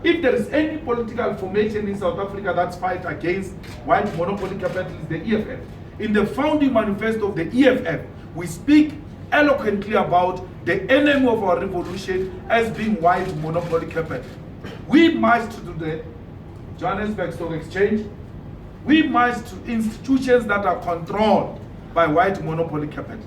If there is any political formation in South Africa that's fight against white monopoly capital, is the EFF. In the founding manifesto of the EFF, we speak eloquently about the enemy of our revolution as being white monopoly capital. We marched to the Johannesburg Stock Exchange. We marched to institutions that are controlled by white monopoly capital.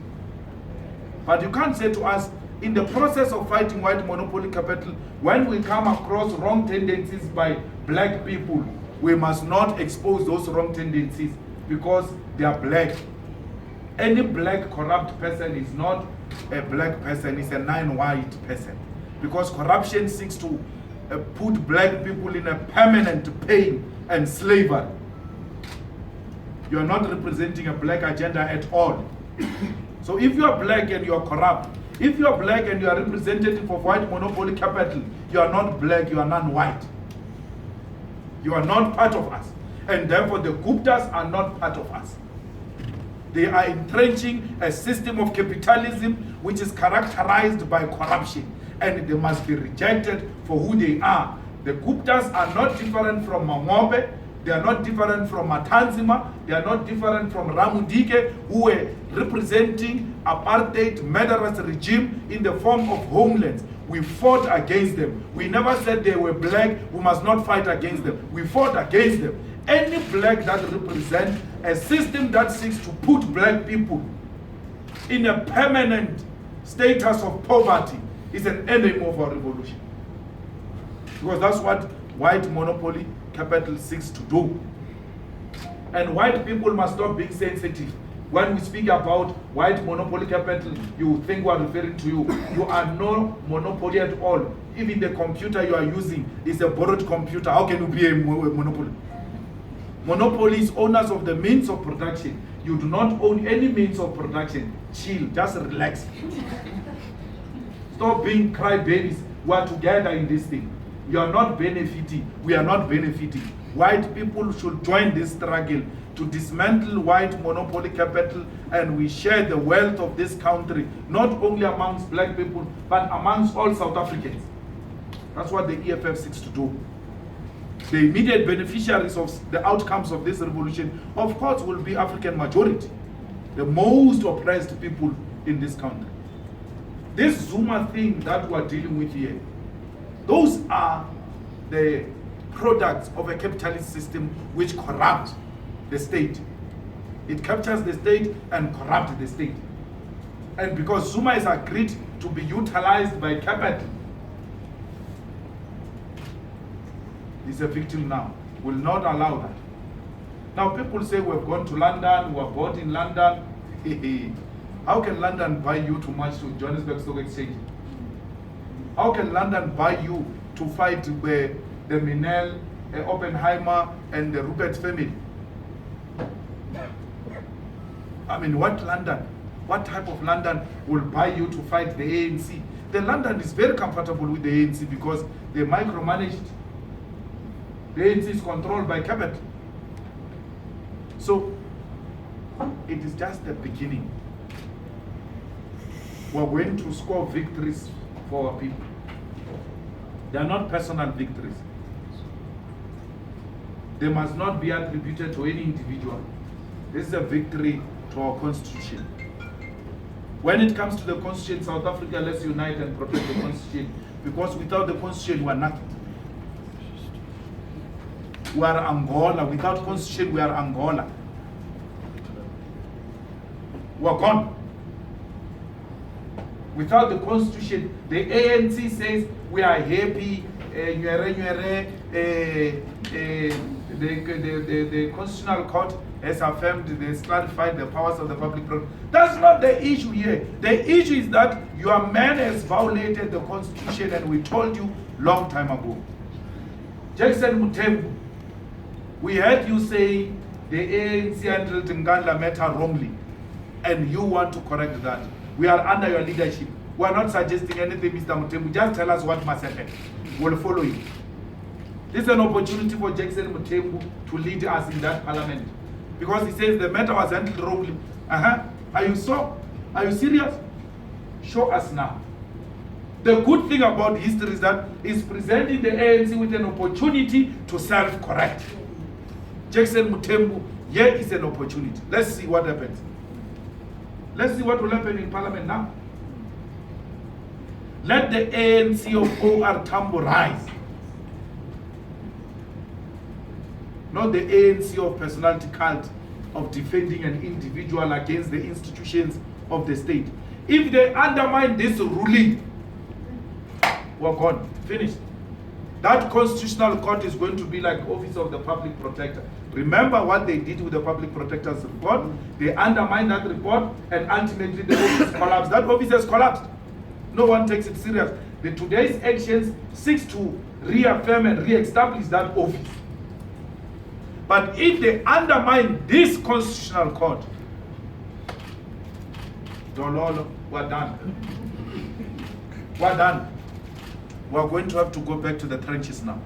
But you can't say to us, in the process of fighting white monopoly capital, when we come across wrong tendencies by black people, we must not expose those wrong tendencies because they are black. Any black corrupt person is not a black person, it's a non-white person. Because corruption seeks to put black people in a permanent pain and slavery. You are not representing a black agenda at all. So if you are black and you are corrupt, if you are black and you are representative of white monopoly capital, you are not black, you are non-white. You are not part of us. And therefore the Guptas are not part of us. They are entrenching a system of capitalism which is characterized by corruption. And they must be rejected for who they are. The Guptas are not different from Mangobe. They are not different from Matanzima. They are not different from Ramudike, who were representing apartheid murderous regime in the form of homelands. We fought against them. We never said they were black, we must not fight against them. We fought against them. Any black that represents a system that seeks to put black people in a permanent status of poverty is an enemy of our revolution. Because that's what white monopoly capital seeks to do. And white people must stop being sensitive. When we speak about white monopoly capital, you think we are referring to you. You are no monopoly at all. Even the computer you are using is a borrowed computer. How can you be a monopoly? Monopoly is owners of the means of production. You do not own any means of production. Chill, just relax. Stop being crybabies. We are together in this thing. You are not benefiting. We are not benefiting. White people should join this struggle to dismantle white monopoly capital, and we share the wealth of this country, not only amongst black people, but amongst all South Africans. That's what the EFF seeks to do. The immediate beneficiaries of the outcomes of this revolution, of course, will be African majority, the most oppressed people in this country. This Zuma thing that we are dealing with here, those are the products of a capitalist system which corrupt the state. It captures the state and corrupts the state. And because Zuma is agreed to be utilized by capital, he's a victim now. Will not allow that. Now people say we've gone to London, we are bought in London. How can London buy you to march to Johannesburg Stock Exchange? How can London buy you to fight the Minel, Oppenheimer, and the Rupert family? I mean, what London? What type of London will buy you to fight the ANC? The London is very comfortable with the ANC because they micromanaged. The ANC is controlled by capital. So, it is just the beginning. We're going to score victories for our people. They are not personal victories. They must not be attributed to any individual. This is a victory to our constitution. When it comes to the constitution, South Africa, let's unite and protect the constitution, because without the constitution, we are nothing. We are Angola. Without constitution, we are Angola. We are gone. Without the constitution, the ANC says we are happy. The constitutional court has affirmed, has clarified the powers of the public property. That's not the issue here. The issue is that your man has violated the constitution, and we told you long time ago. Jackson Mutembu, we heard you say the ANC handled Ngandla matter wrongly, and you want to correct that. We are under your leadership. We are not suggesting anything, Mr. Mutembu. Just tell us what must happen. We'll follow you. This is an opportunity for Jackson Mutembu to lead us in that parliament. Because he says the matter was handled wrongly. Are you so? Are you serious? Show us now. The good thing about history is that it's presenting the ANC with an opportunity to self-correct. Jackson Mutembu, here is an opportunity. Let's see what happens. Let's see what will happen in Parliament now. Let the ANC of O.R. Tambo rise. Not the ANC of personality cult of defending an individual against the institutions of the state. If they undermine this ruling, we're gone. Finished. That constitutional court is going to be like Office of the Public Protector. Remember what they did with the Public Protector's report? They undermined that report and ultimately the office collapsed. That office has collapsed. No one takes it serious. The today's actions seeks to reaffirm and re-establish that office. But if they undermine this constitutional court, Dololo, we're done. We're done. We're going to have to go back to the trenches now.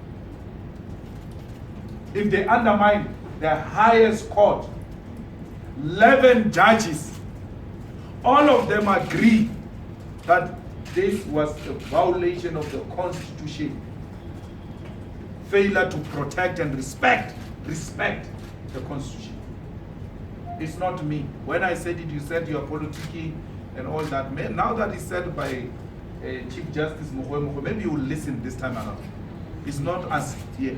If they undermine the highest court, 11 judges, all of them agree that this was a violation of the Constitution. Failure to protect and respect the Constitution. It's not me. When I said it, you said you are politicking and all that. Now that it's said by Chief Justice Malema, maybe you will listen this time around. It's not us here.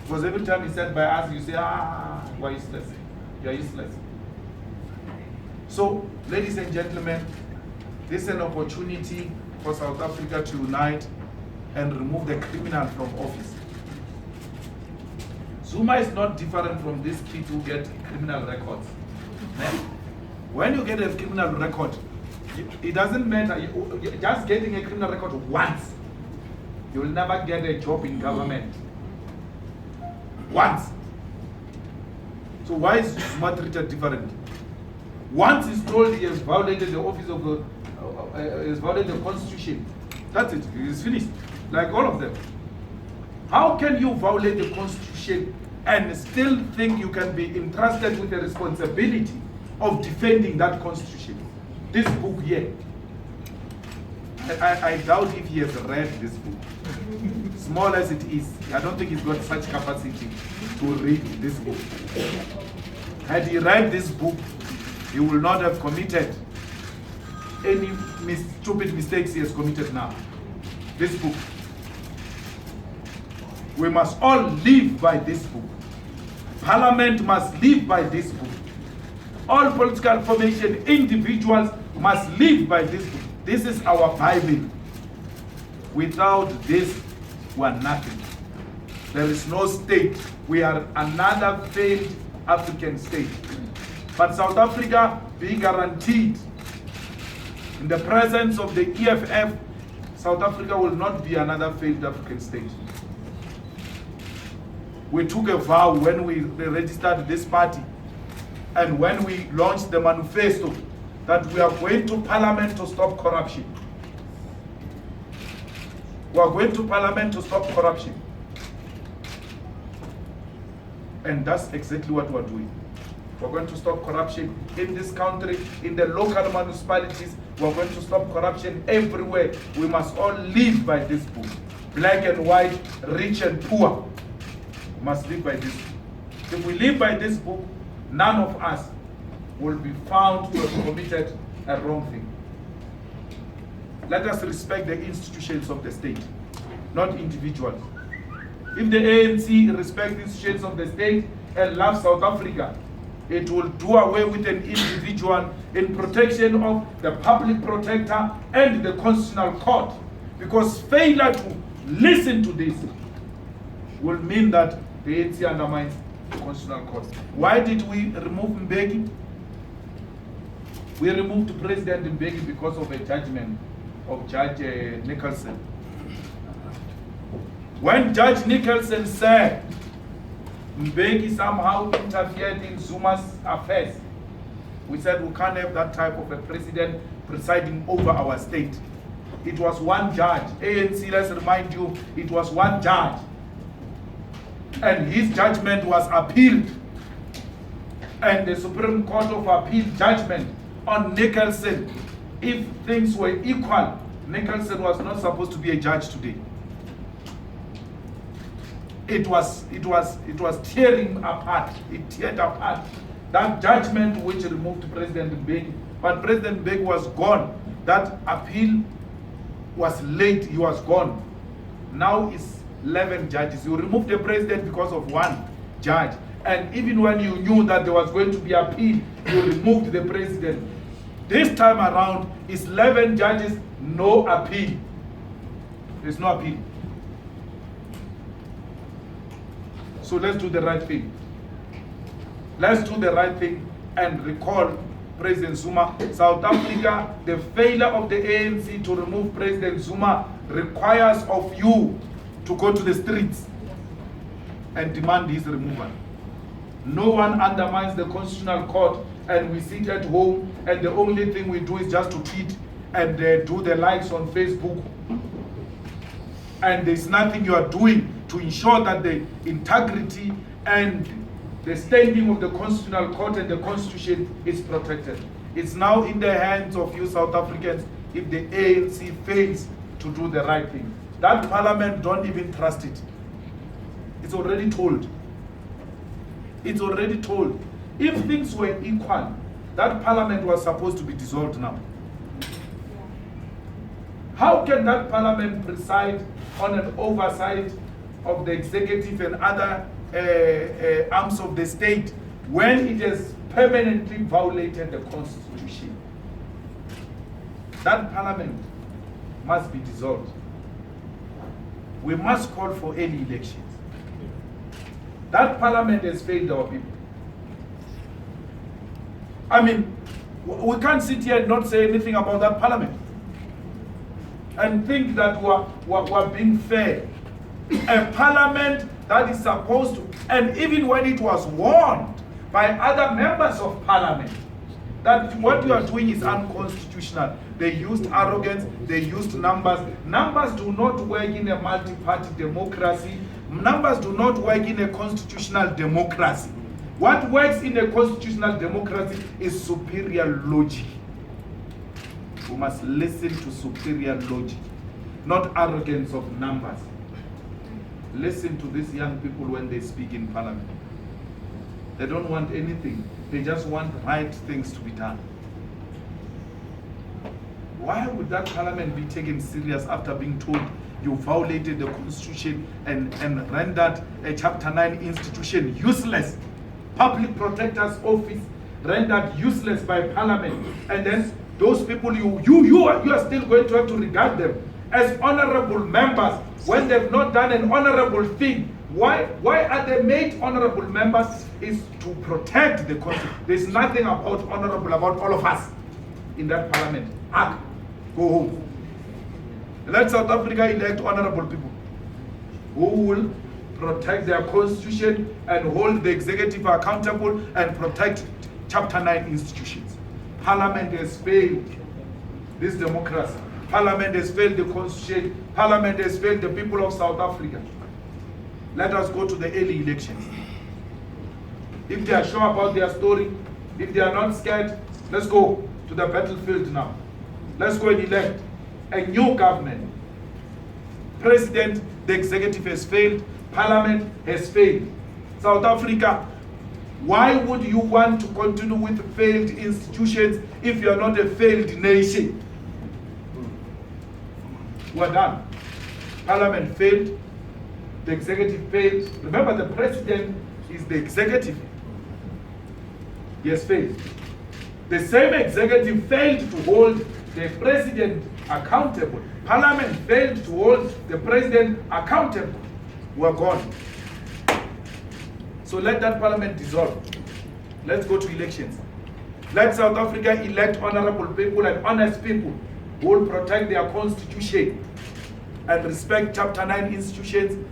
Because every time it's said by us, you say, you are useless. You are useless. So, ladies and gentlemen, this is an opportunity for South Africa to unite and remove the criminal from office. Zuma is not different from this kid who get criminal records. When you get a criminal record, it doesn't matter. Just getting a criminal record once, you will never get a job in government. Once. So why is Zuma treated differently? Once he's told he has violated the office of the, has violated the Constitution, that's it. He's finished. Like all of them. How can you violate the Constitution and still think you can be entrusted with the responsibility of defending that Constitution? This book here, I doubt if he has read this book. Small as it is, I don't think he's got such capacity to read this book. Had he read this book, he will not have committed any stupid mistakes he has committed now. This book. We must all live by this book. Parliament must live by this book. All political formation, individuals must live by this book. This is our Bible. Without this, we are nothing. There is no state. We are another failed African state. But South Africa, be guaranteed, in the presence of the EFF, South Africa will not be another failed African state. We took a vow when we registered this party and when we launched the manifesto that we are going to Parliament to stop corruption. We are going to Parliament to stop corruption. And that's exactly what we're doing. We're going to stop corruption in this country, in the local municipalities. We're going to stop corruption everywhere. We must all live by this book. Black and white, rich and poor. We must live by this book. If we live by this book, none of us will be found to have committed a wrong thing. Let us respect the institutions of the state, not individuals. If the ANC respects the institutions of the state and loves South Africa, it will do away with an individual in protection of the public protector and the constitutional court. Because failure to listen to this will mean that the ANC undermines the constitutional court. Why did we remove Mbeki? We removed President Mbeki because of a judgment of Judge Nicholson. When Judge Nicholson said Mbeki somehow interfered in Zuma's affairs, we said we can't have that type of a president presiding over our state. It was one judge. ANC, let's remind you, it was one judge. And his judgment was appealed. And the Supreme Court of Appeal judgment on Nicholson, if things were equal, Nicholson was not supposed to be a judge today. It was tearing apart. It teared apart that judgment which removed President Mbeki. But President Mbeki was gone. That appeal was late. He was gone. Now it's 11 judges. You removed the president because of one judge. And even when you knew that there was going to be appeal, you removed the president. This time around, it's 11 judges, no appeal. There's no appeal. So let's do the right thing. Let's do the right thing and recall President Zuma. South Africa, the failure of the ANC to remove President Zuma requires of you to go to the streets and demand his removal. No one undermines the Constitutional Court, and we sit at home and the only thing we do is just to tweet and do the likes on Facebook. And there's nothing you are doing to ensure that the integrity and the standing of the Constitutional Court and the Constitution is protected. It's now in the hands of you South Africans if the ANC fails to do the right thing. That parliament, don't even trust it. It's already told. It's already told. If things were equal, that parliament was supposed to be dissolved now. How can that parliament preside on an oversight of the executive and other arms of the state when it has permanently violated the Constitution? That parliament must be dissolved. We must call for early elections. That parliament has failed our people. I mean, we can't sit here and not say anything about that parliament and think that we're being fair. A parliament that is supposed to, and even when it was warned by other members of parliament that what you are doing is unconstitutional, they used arrogance, they used numbers. Numbers do not work in a multi-party democracy. Numbers do not work in a constitutional democracy. What works in a constitutional democracy is superior logic. We must listen to superior logic, not arrogance of numbers. Listen to these young people when they speak in parliament. They don't want anything. They just want right things to be done. Why would that parliament be taken serious after being told you violated the constitution and rendered a Chapter 9 institution useless? Public Protector's Office rendered useless by parliament. And then those people, you are still going to have to regard them as honorable members when they've not done an honorable thing. Why are they made honorable members? Is to protect the constitution. There's nothing about honorable about all of us in that parliament. Go home. Let South Africa elect honorable people who will protect their constitution and hold the executive accountable and protect Chapter 9 institutions. Parliament has failed this democracy. Parliament has failed the constitution. Parliament has failed the people of South Africa. Let us go to the early elections. If they are sure about their story, if they are not scared, let's go to the battlefield now. Let's go and elect a new government. President, the executive has failed. Parliament has failed. South Africa, why would you want to continue with failed institutions if you are not a failed nation? We're done. Parliament failed. The executive failed. Remember, the president is the executive. He has failed. The same executive failed to hold the president accountable. Parliament failed to hold the president accountable. We're gone. So let that parliament dissolve. Let's go to elections. Let South Africa elect honorable people and honest people who will protect their constitution and respect Chapter 9 institutions